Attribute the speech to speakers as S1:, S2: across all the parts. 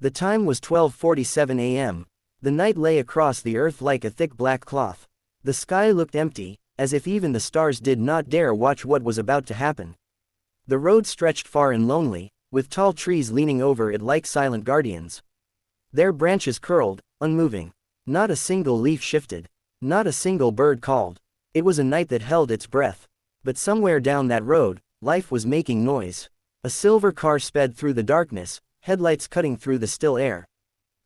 S1: The time was 12:47 a.m. The night lay across the earth like a thick black cloth. The sky looked empty, as if even the stars did not dare watch what was about to happen. The road stretched far and lonely, with tall trees leaning over it like silent guardians. Their branches curled, unmoving. Not a single leaf shifted. Not a single bird called. It was a night that held its breath. But somewhere down that road, life was making noise. A silver car sped through the darkness, headlights cutting through the still air.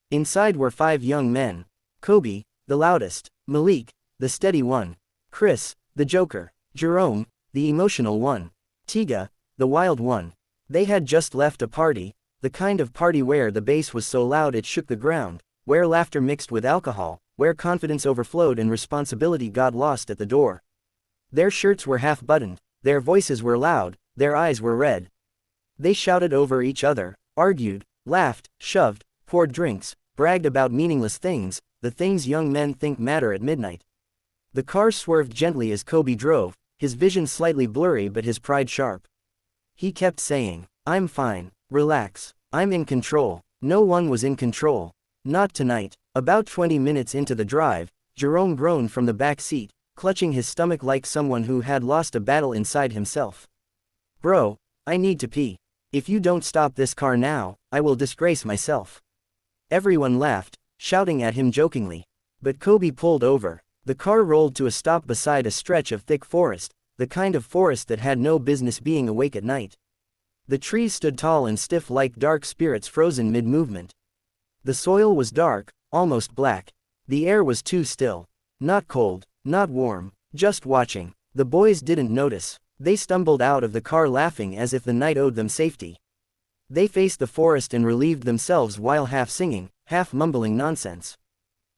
S1: Inside were 5 young men. Kobe, the loudest; Malik, the steady one; Chris, the joker; Jerome, the emotional one; Tiga, the wild one. They had just left a party, the kind of party where the bass was so loud it shook the ground, where laughter mixed with alcohol, where confidence overflowed and responsibility got lost at the door. Their shirts were half-buttoned, their voices were loud, their eyes were red. They shouted over each other, argued, laughed, shoved, poured drinks, bragged about meaningless things, the things young men think matter at midnight. The car swerved gently as Kobe drove, his vision slightly blurry but his pride sharp. He kept saying, "I'm fine, relax, I'm in control." No one was in control. Not tonight. About 20 minutes into the drive, Jerome groaned from the back seat, clutching his stomach like someone who had lost a battle inside himself. "Bro, I need to pee. If you don't stop this car now, I will disgrace myself." Everyone laughed, shouting at him jokingly. But Kobe pulled over. The car rolled to a stop beside a stretch of thick forest, the kind of forest that had no business being awake at night. The trees stood tall and stiff like dark spirits frozen mid-movement. The soil was dark, almost black. The air was too still. Not cold, not warm, just watching. The boys didn't notice. They stumbled out of the car laughing as if the night owed them safety. They faced the forest and relieved themselves while half singing, half mumbling nonsense.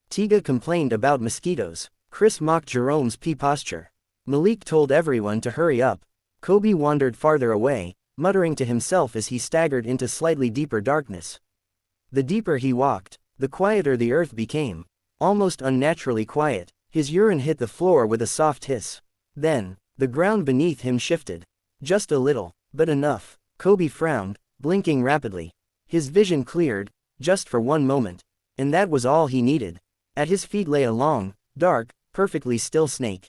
S1: Tiga complained about mosquitoes. Chris mocked Jerome's pee posture. Malik told everyone to hurry up. Kobe wandered farther away, muttering to himself as he staggered into slightly deeper darkness. The deeper he walked, the quieter the earth became. Almost unnaturally quiet. His urine hit the floor with a soft hiss. Then, the ground beneath him shifted. Just a little, but enough. Kobe frowned, blinking rapidly. His vision cleared, just for one moment. And that was all he needed. At his feet lay a long, dark, perfectly still snake.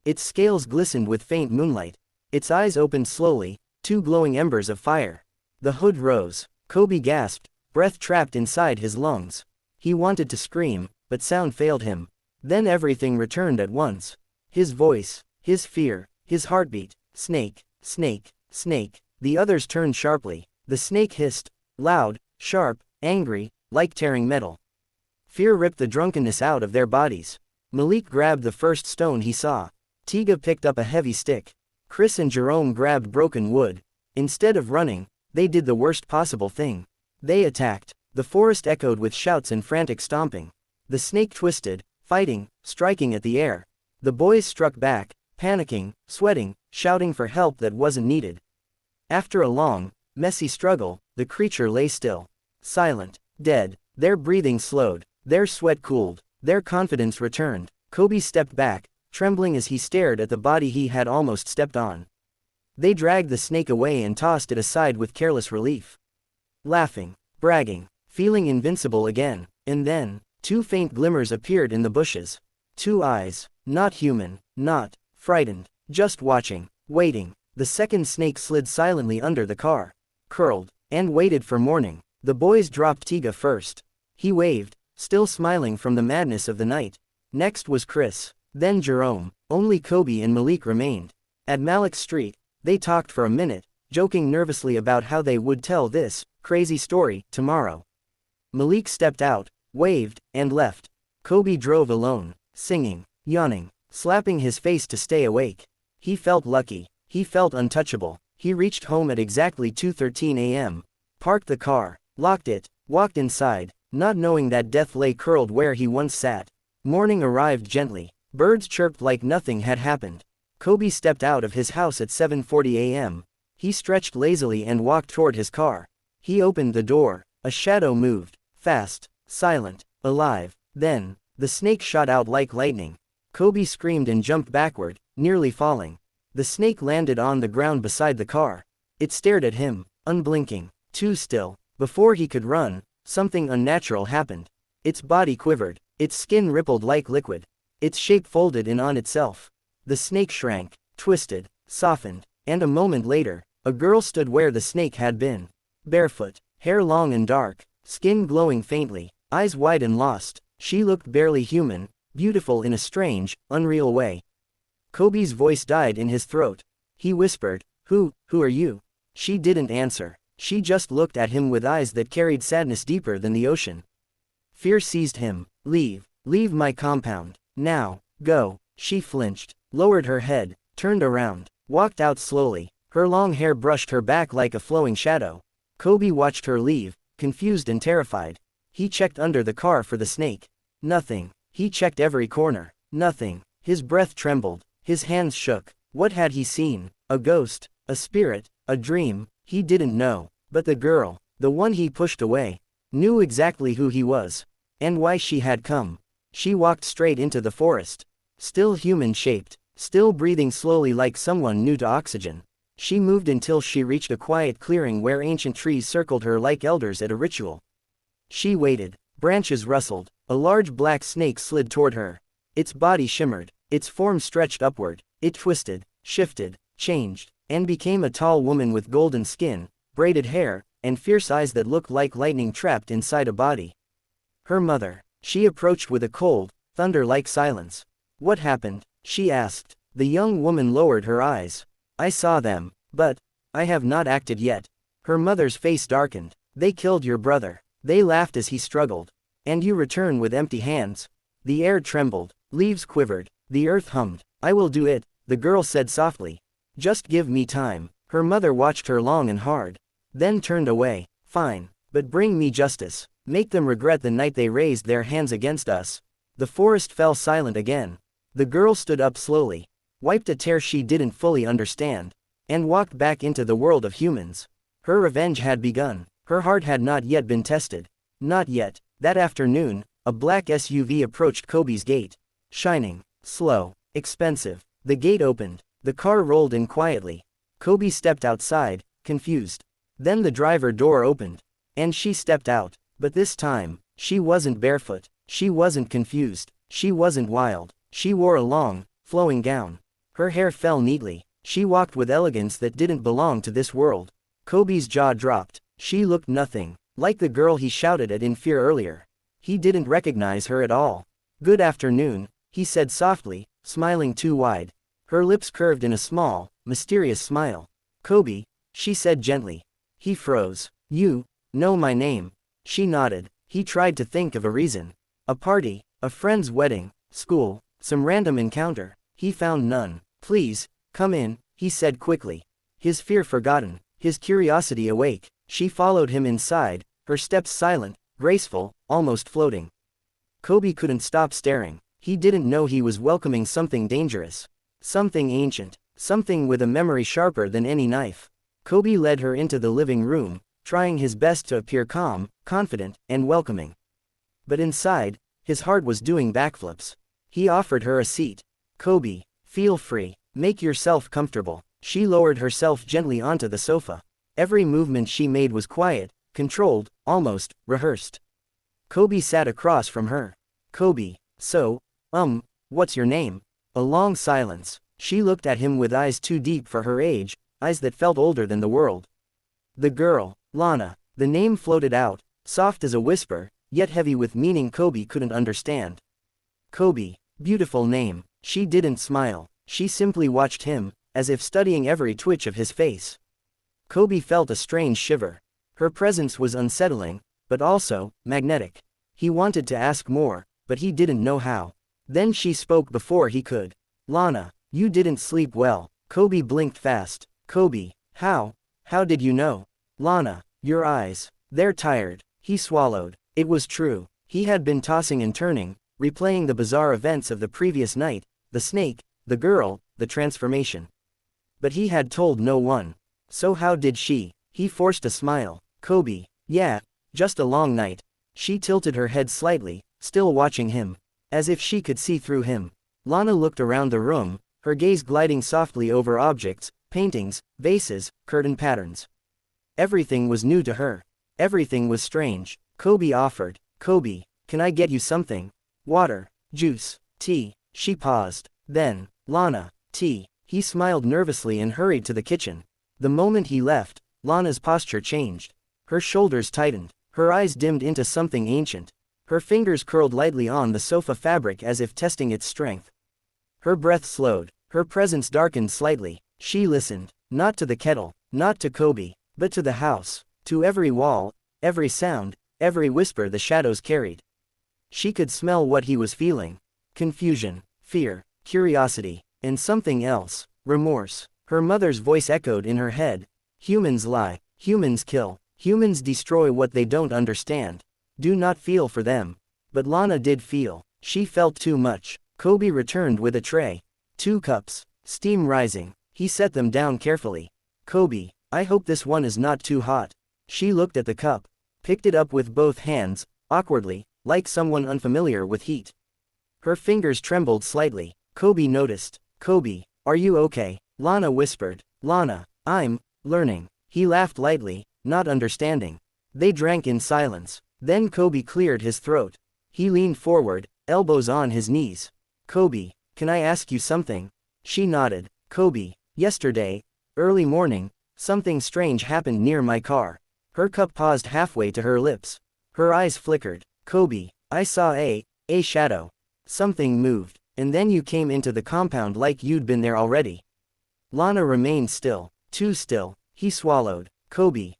S1: Its scales glistened with faint moonlight. Its eyes opened slowly, 2 glowing embers of fire. The hood rose. Kobe gasped, breath trapped inside his lungs. He wanted to scream, but sound failed him. Then everything returned at once. His voice, his fear, his heartbeat. "Snake, snake, snake." The others turned sharply. The snake hissed, loud, sharp, angry, like tearing metal. Fear ripped the drunkenness out of their bodies. Malik grabbed the first stone he saw. Tiga picked up a heavy stick. Chris and Jerome grabbed broken wood. Instead of running, they did the worst possible thing. They attacked. The forest echoed with shouts and frantic stomping. The snake twisted, fighting, striking at the air. The boys struck back, panicking, sweating, shouting for help that wasn't needed. After a long, messy struggle, the creature lay still. Silent, dead. Their breathing slowed, their sweat cooled, their confidence returned. Kobe stepped back, trembling as he stared at the body he had almost stepped on. They dragged the snake away and tossed it aside with careless relief. Laughing, bragging, feeling invincible again. And then, 2 faint glimmers appeared in the bushes. 2 eyes, not human, not frightened, just watching, waiting. The second snake slid silently under the car, curled, and waited for morning. The boys dropped Tiga first. He waved, still smiling from the madness of the night. Next was Chris, then Jerome. Only Kobe and Malik remained. At Malik Street, they talked for a minute, joking nervously about how they would tell this crazy story tomorrow. Malik stepped out, waved, and left. Kobe drove alone, singing, yawning, slapping his face to stay awake. He felt lucky. He felt untouchable. He reached home at exactly 2:13 a.m., parked the car, locked it, walked inside, not knowing that death lay curled where he once sat. Morning arrived gently. Birds chirped like nothing had happened. Kobe stepped out of his house at 7:40 a.m. He stretched lazily and walked toward his car. He opened the door. A shadow moved, fast, silent, alive. Then, the snake shot out like lightning. Kobe screamed and jumped backward, nearly falling. The snake landed on the ground beside the car. It stared at him, unblinking, too still. Before he could run, something unnatural happened. Its body quivered, its skin rippled like liquid, its shape folded in on itself. The snake shrank, twisted, softened, and a moment later, a girl stood where the snake had been. Barefoot, hair long and dark, skin glowing faintly, eyes wide and lost, she looked barely human, beautiful in a strange, unreal way. Kobe's voice died in his throat. He whispered, who are you? She didn't answer. She just looked at him with eyes that carried sadness deeper than the ocean. Fear seized him. Leave my compound. Now, go. She flinched, lowered her head, turned around, walked out slowly. Her long hair brushed her back like a flowing shadow. Kobe watched her leave, confused and terrified. He checked under the car for the snake. Nothing. He checked every corner. Nothing. His breath trembled. His hands shook. What had he seen? A ghost? A spirit? A dream? He didn't know. But the girl, the one he pushed away, knew exactly who he was. And why she had come. She walked straight into the forest. Still human-shaped. Still breathing slowly like someone new to oxygen. She moved until she reached a quiet clearing where ancient trees circled her like elders at a ritual. She waited. Branches rustled. A large black snake slid toward her. Its body shimmered. Its form stretched upward. It twisted, shifted, changed, and became a tall woman with golden skin, braided hair, and fierce eyes that looked like lightning trapped inside a body. Her mother. She approached with a cold, thunder-like silence. What happened? She asked. The young woman lowered her eyes. I saw them, but I have not acted yet. Her mother's face darkened. They killed your brother. They laughed as he struggled. And you return with empty hands. The air trembled, leaves quivered, the earth hummed. I will do it, the girl said softly. Just give me time. Her mother watched her long and hard. Then turned away. Fine, but bring me justice. Make them regret the night they raised their hands against us. The forest fell silent again. The girl stood up slowly, wiped a tear she didn't fully understand, and walked back into the world of humans. Her revenge had begun. Her heart had not yet been tested. Not yet. That afternoon, a black SUV approached Kobe's gate. Shining, slow, expensive. The gate opened. The car rolled in quietly. Kobe stepped outside, confused. Then the driver door opened. And she stepped out. But this time, she wasn't barefoot. She wasn't confused. She wasn't wild. She wore a long, flowing gown. Her hair fell neatly. She walked with elegance that didn't belong to this world. Kobe's jaw dropped. She looked nothing like the girl he shouted at in fear earlier. He didn't recognize her at all. Good afternoon, he said softly, smiling too wide. Her lips curved in a small, mysterious smile. Kobe, she said gently. He froze. You know my name. She nodded. He tried to think of a reason. A party, a friend's wedding, school, some random encounter. He found none. Please, come in, he said quickly. His fear forgotten, his curiosity awake. She followed him inside, her steps silent, graceful, almost floating. Kobe couldn't stop staring. He didn't know he was welcoming something dangerous. Something ancient. Something with a memory sharper than any knife. Kobe led her into the living room, trying his best to appear calm, confident, and welcoming. But inside, his heart was doing backflips. He offered her a seat. Kobe, feel free. Make yourself comfortable. She lowered herself gently onto the sofa. Every movement she made was quiet, controlled, almost rehearsed. Kobe sat across from her. Kobe, so, what's your name? A long silence. She looked at him with eyes too deep for her age, eyes that felt older than the world. The girl, Lana. The name floated out, soft as a whisper, yet heavy with meaning Kobe couldn't understand. Kobe, beautiful name. She didn't smile. She simply watched him, as if studying every twitch of his face. Kobe felt a strange shiver. Her presence was unsettling, but also magnetic. He wanted to ask more, but he didn't know how. Then she spoke before he could. Lana, you didn't sleep well. Kobe blinked fast. Kobe, how did you know? Lana, your eyes. They're tired. He swallowed. It was true. He had been tossing and turning, replaying the bizarre events of the previous night, the snake, the girl, the transformation. But he had told no one. So how did she? He forced a smile. Kobe, yeah, just a long night. She tilted her head slightly, still watching him, as if she could see through him. Lana looked around the room, her gaze gliding softly over objects, paintings, vases, curtain patterns. Everything was new to her. Everything was strange. Kobe offered. Kobe, can I get you something? Water, juice, tea. She paused. Then, Lana, tea. He smiled nervously and hurried to the kitchen. The moment he left, Lana's posture changed. Her shoulders tightened. Her eyes dimmed into something ancient. Her fingers curled lightly on the sofa fabric as if testing its strength. Her breath slowed. Her presence darkened slightly. She listened, not to the kettle, not to Kobe, but to the house, to every wall, every sound, every whisper the shadows carried. She could smell what he was feeling. Confusion, fear, curiosity, and something else, remorse. Her mother's voice echoed in her head. Humans lie, humans kill, humans destroy what they don't understand. Do not feel for them. But Lana did feel. She felt too much. Kobe returned with a tray. 2 cups, steam rising. He set them down carefully. Kobe, I hope this one is not too hot. She looked at the cup, picked it up with both hands, awkwardly, like someone unfamiliar with heat. Her fingers trembled slightly. Kobe noticed. Kobe, are you okay? Lana whispered. Lana, I'm learning. He laughed lightly, not understanding. They drank in silence. Then Kobe cleared his throat. He leaned forward, elbows on his knees. Kobe, can I ask you something? She nodded. Kobe, yesterday, early morning, something strange happened near my car. Her cup paused halfway to her lips. Her eyes flickered. Kobe, I saw a shadow. Something moved, and then you came into the compound like you'd been there already. Lana remained still, too still. He swallowed. Kobe,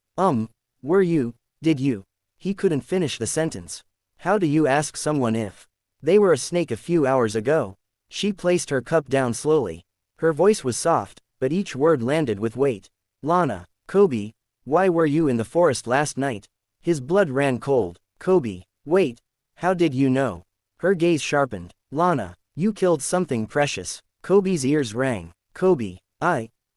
S1: were you, did you? He couldn't finish the sentence. How do you ask someone if they were a snake a few hours ago? She placed her cup down slowly. Her voice was soft, but each word landed with weight. Lana, Kobe, why were you in the forest last night? His blood ran cold. Kobe, wait, how did you know? Her gaze sharpened. Lana, you killed something precious. Kobe's ears rang. Kobe,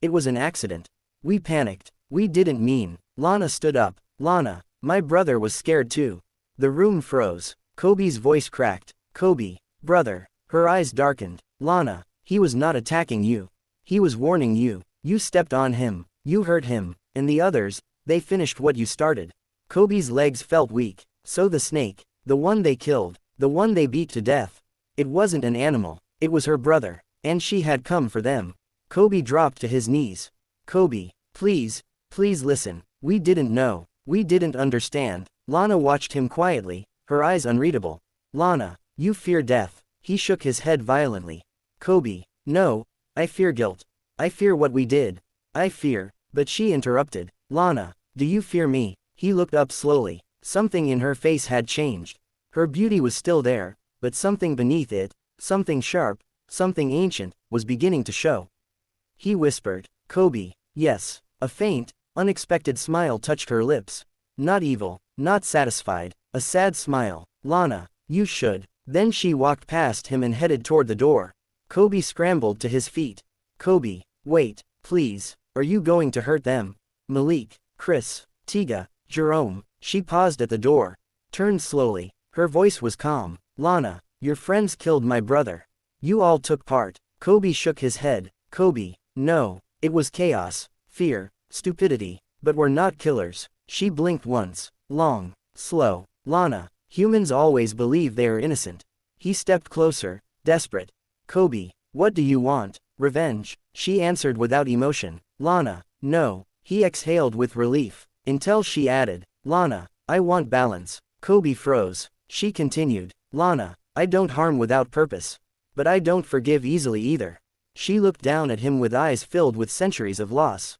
S1: it was an accident. We panicked. We didn't mean. Lana stood up. Lana, my brother was scared too. The room froze. Kobe's voice cracked. Kobe, brother. Her eyes darkened. Lana, he was not attacking you. He was warning you. You stepped on him. You hurt him. And the others, they finished what you started. Kobe's legs felt weak. So the snake, the one they killed, the one they beat to death. It wasn't an animal. It was her brother. And she had come for them. Kobe dropped to his knees. Kobe, please listen. We didn't know. We didn't understand. Lana watched him quietly, her eyes unreadable. Lana, you fear death. He shook his head violently. Kobe, no, I fear guilt. I fear what we did. I fear, but she interrupted. Lana, do you fear me? He looked up slowly. Something in her face had changed. Her beauty was still there, but something beneath it, something sharp, something ancient, was beginning to show. He whispered, Kobe, yes. A faint, unexpected smile touched her lips. Not evil, not satisfied, a sad smile. Lana, you should. Then she walked past him and headed toward the door. Kobe scrambled to his feet. Kobe, wait, please, are you going to hurt them? Malik, Chris, Tiga, Jerome. She paused at the door, turned slowly. Her voice was calm. Lana, your friends killed my brother. You all took part. Kobe shook his head. Kobe, no, it was chaos, fear, stupidity, but we're not killers. She blinked once, long, slow. Lana, humans always believe they are innocent. He stepped closer, desperate. Kobe, what do you want? Revenge, she answered without emotion. Lana, no. He exhaled with relief, until she added, Lana, I want balance. Kobe froze. She continued, Lana, I don't harm without purpose. But I don't forgive easily either. She looked down at him with eyes filled with centuries of loss.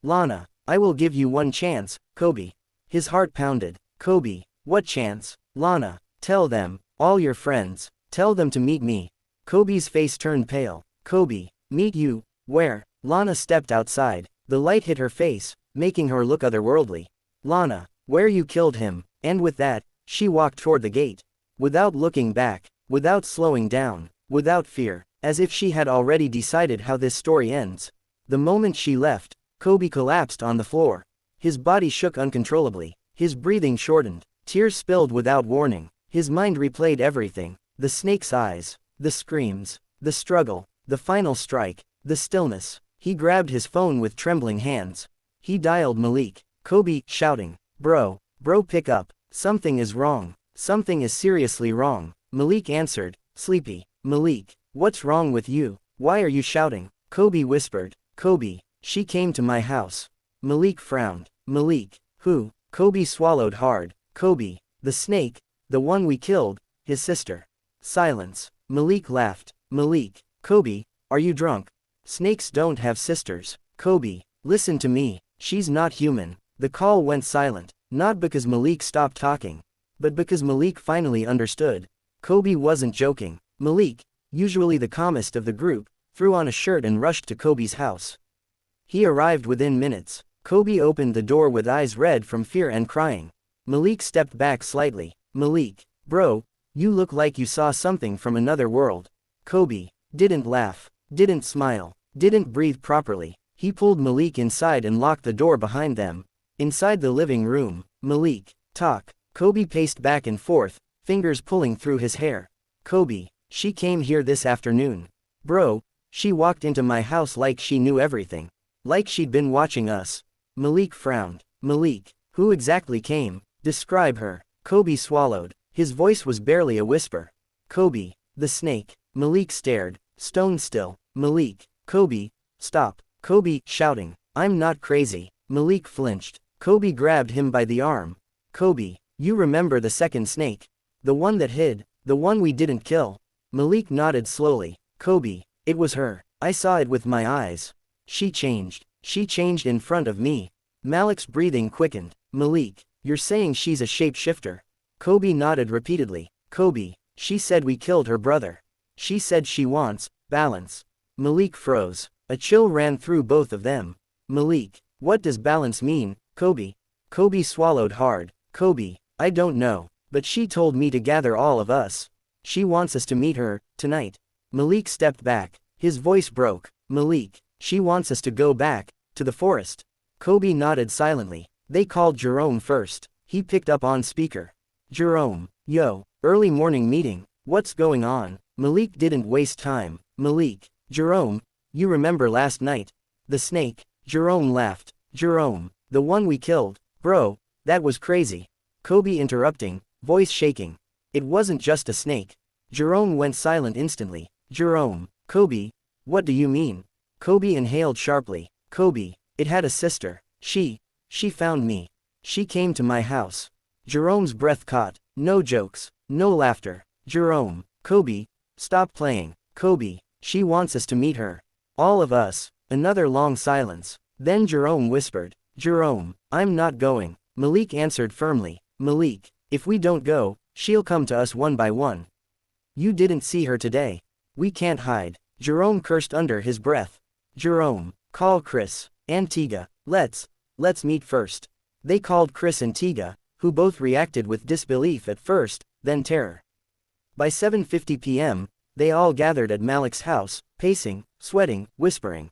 S1: Lana, I will give you one chance, Kobe. His heart pounded. Kobe, what chance? Lana, tell them, all your friends, tell them to meet me. Kobe's face turned pale. Kobe, meet you, where? Lana stepped outside. The light hit her face, making her look otherworldly. Lana, where you killed him, and with that, she walked toward the gate. Without looking back, without slowing down, without fear, as if she had already decided how this story ends. The moment she left, Kobe collapsed on the floor. His body shook uncontrollably. His breathing shortened. Tears spilled without warning. His mind replayed everything. The snake's eyes, the screams, the struggle, the final strike, the stillness. He grabbed his phone with trembling hands. He dialed Malik. Kobe, shouting, bro, pick up. Something is wrong. Something is seriously wrong. Malik answered, sleepy. Malik, what's wrong with you? Why are you shouting? Kobe whispered. Kobe, she came to my house. Malik frowned. Malik, who? Kobe swallowed hard. Kobe, the snake, the one we killed, his sister. Silence. Malik laughed. Malik, Kobe, are you drunk? Snakes don't have sisters. Kobe, listen to me, she's not human. The call went silent, not because Malik stopped talking, but because Malik finally understood. Kobe wasn't joking. Malik, usually the calmest of the group, threw on a shirt and rushed to Kobe's house. He arrived within minutes. Kobe opened the door with eyes red from fear and crying. Malik stepped back slightly. Malik, bro, you look like you saw something from another world. Kobe didn't laugh, didn't smile, didn't breathe properly. He pulled Malik inside and locked the door behind them. Inside the living room, Malik, talk. Kobe paced back and forth, fingers pulling through his hair. Kobe, she came here this afternoon. Bro, she walked into my house like she knew everything. Like she'd been watching us. Malik frowned. Malik, who exactly came? Describe her. Kobe swallowed. His voice was barely a whisper. Kobe, the snake. Malik stared, stone still. Malik, Kobe, stop. Kobe, shouting, I'm not crazy. Malik flinched. Kobe grabbed him by the arm. Kobe, you remember the second snake? The one that hid, the one we didn't kill? Malik nodded slowly. Kobe, it was her. I saw it with my eyes. She changed. She changed in front of me. Malik's breathing quickened. Malik, you're saying she's a shapeshifter? Kobe nodded repeatedly. Kobe, she said we killed her brother. She said she wants balance. Malik froze. A chill ran through both of them. Malik, what does balance mean, Kobe? Kobe swallowed hard. Kobe, I don't know, but she told me to gather all of us. She wants us to meet her, tonight. Malik stepped back. His voice broke. Malik, she wants us to go back, to the forest. Kobe nodded silently. They called Jerome first. He picked up on speaker. Jerome, yo, early morning meeting, what's going on? Malik didn't waste time. Malik, Jerome, you remember last night? The snake? Jerome laughed. Jerome, the one we killed? Bro, that was crazy. Kobe interrupting, voice shaking. It wasn't just a snake. Jerome went silent instantly. Jerome, Kobe, what do you mean? Kobe inhaled sharply. Kobe, it had a sister. She found me. She came to my house. Jerome's breath caught. No jokes. No laughter. Jerome, Kobe, stop playing. Kobe, she wants us to meet her. All of us. Another long silence. Then Jerome whispered. Jerome, I'm not going. Malik answered firmly. Malik, if we don't go, she'll come to us one by one. You didn't see her today. We can't hide. Jerome cursed under his breath. Jerome, call Chris, and Tiga. Let's meet first. They called Chris and Tiga, who both reacted with disbelief at first, then terror. By 7:50 p.m., they all gathered at Malik's house, pacing, sweating, whispering.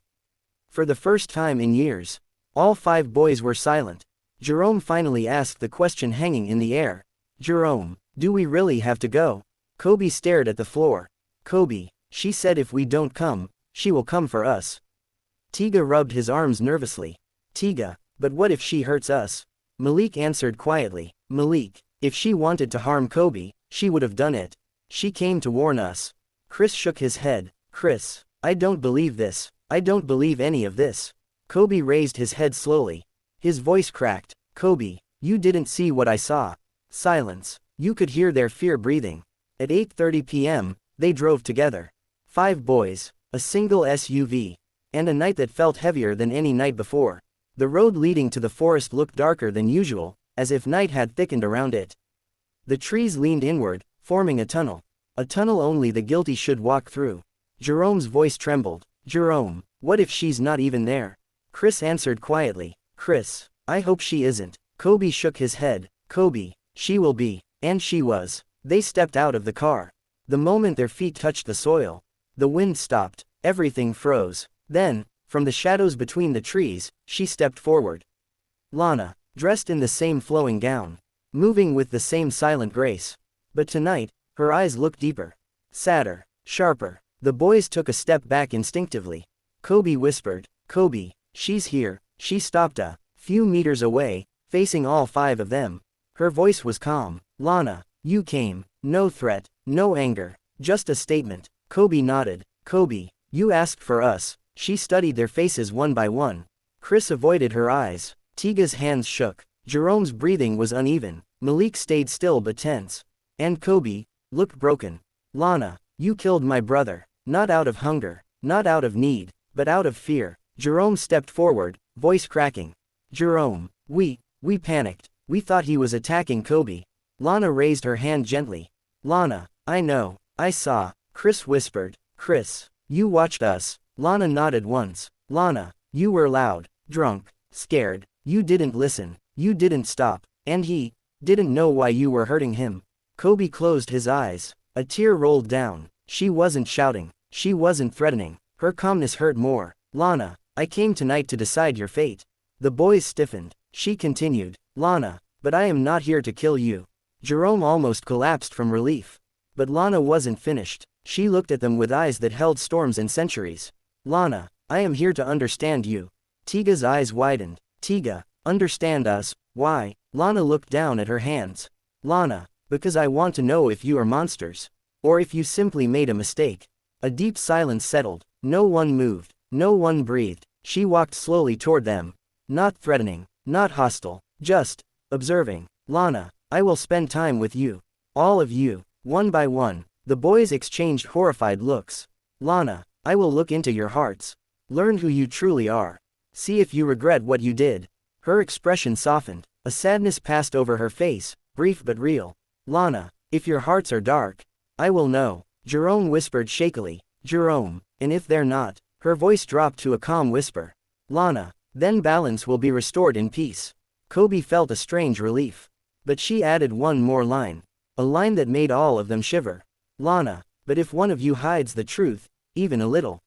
S1: For the first time in years, all 5 boys were silent. Jerome finally asked the question hanging in the air. Jerome, do we really have to go? Kobe stared at the floor. Kobe, she said if we don't come, she will come for us. Tiga rubbed his arms nervously. Tiga, but what if she hurts us? Malik answered quietly. Malik, if she wanted to harm Kobe, she would have done it. She came to warn us. Chris shook his head. Chris, I don't believe this. I don't believe any of this. Kobe raised his head slowly. His voice cracked. Kobe, you didn't see what I saw. Silence. You could hear their fear breathing. At 8:30 p.m., they drove together. 5 boys, a single SUV, and a night that felt heavier than any night before. The road leading to the forest looked darker than usual, as if night had thickened around it. The trees leaned inward, forming a tunnel. A tunnel only the guilty should walk through. Jerome's voice trembled. Jerome, what if she's not even there? Chris answered quietly. Chris, I hope she isn't. Kobe shook his head. Kobe, she will be. And she was. They stepped out of the car. The moment their feet touched the soil, the wind stopped, everything froze. Then, from the shadows between the trees, she stepped forward. Lana, dressed in the same flowing gown, moving with the same silent grace. But tonight, her eyes looked deeper, sadder, sharper. The boys took a step back instinctively. Kobe whispered, Kobe, she's here. She stopped a few meters away, facing all 5 of them. Her voice was calm. Lana, you came. No threat, no anger, just a statement. Kobe nodded. Kobe, you asked for us. She studied their faces one by one. Chris avoided her eyes. Tiga's hands shook. Jerome's breathing was uneven. Malik stayed still but tense. And Kobe looked broken. Lana, you killed my brother. Not out of hunger, not out of need, but out of fear. Jerome stepped forward, voice cracking. Jerome, we panicked. We thought he was attacking Kobe. Lana raised her hand gently. Lana, I know, I saw. Chris whispered. Chris, you watched us. Lana nodded once. Lana, you were loud, drunk, scared. You didn't listen. You didn't stop. And he didn't know why you were hurting him. Kobe closed his eyes. A tear rolled down. She wasn't shouting. She wasn't threatening. Her calmness hurt more. Lana, I came tonight to decide your fate. The boys stiffened. She continued. Lana, but I am not here to kill you. Jerome almost collapsed from relief. But Lana wasn't finished. She looked at them with eyes that held storms and centuries. Lana, I am here to understand you. Tiga's eyes widened. Tiga, understand us. Why? Lana looked down at her hands. Lana, because I want to know if you are monsters. Or if you simply made a mistake. A deep silence settled. No one moved. No one breathed. She walked slowly toward them. Not threatening. Not hostile. Just observing. Lana, I will spend time with you. All of you. One by one. The boys exchanged horrified looks. Lana, I will look into your hearts. Learn who you truly are. See if you regret what you did. Her expression softened. A sadness passed over her face, brief but real. Lana, if your hearts are dark, I will know. Jerome whispered shakily. Jerome, and if they're not, her voice dropped to a calm whisper. Lana, then balance will be restored in peace. Kobe felt a strange relief. But she added one more line. A line that made all of them shiver. Lana, but if one of you hides the truth, even a little,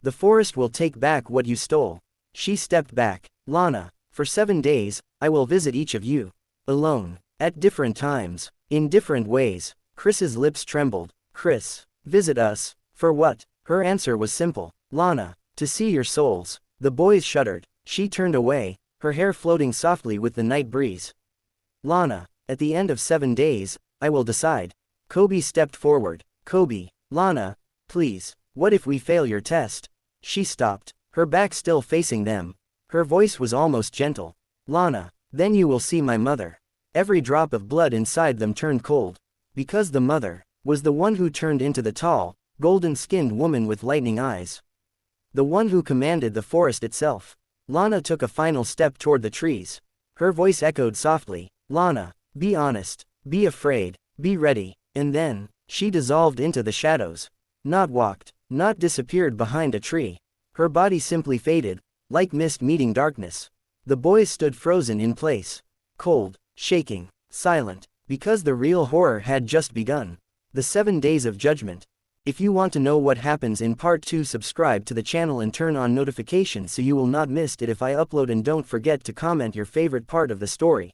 S1: the forest will take back what you stole. She stepped back. Lana, for 7 days, I will visit each of you. Alone. At different times. In different ways. Chris's lips trembled. Chris, visit us. For what? Her answer was simple. Lana, to see your souls. The boys shuddered. She turned away, her hair floating softly with the night breeze. Lana, at the end of 7 days, I will decide. Kobe stepped forward. Kobe, Lana, please, what if we fail your test? She stopped, her back still facing them. Her voice was almost gentle. Lana, then you will see my mother. Every drop of blood inside them turned cold. Because the mother was the one who turned into the tall, golden-skinned woman with lightning eyes. The one who commanded the forest itself. Lana took a final step toward the trees. Her voice echoed softly. Lana, be honest, be afraid, be ready. And then, she dissolved into the shadows. Not walked, not disappeared behind a tree. Her body simply faded, like mist meeting darkness. The boys stood frozen in place. Cold, shaking, silent, because the real horror had just begun. The 7 days of judgment. If you want to know what happens in part 2, subscribe to the channel and turn on notifications so you will not miss it if I upload, and don't forget to comment your favorite part of the story.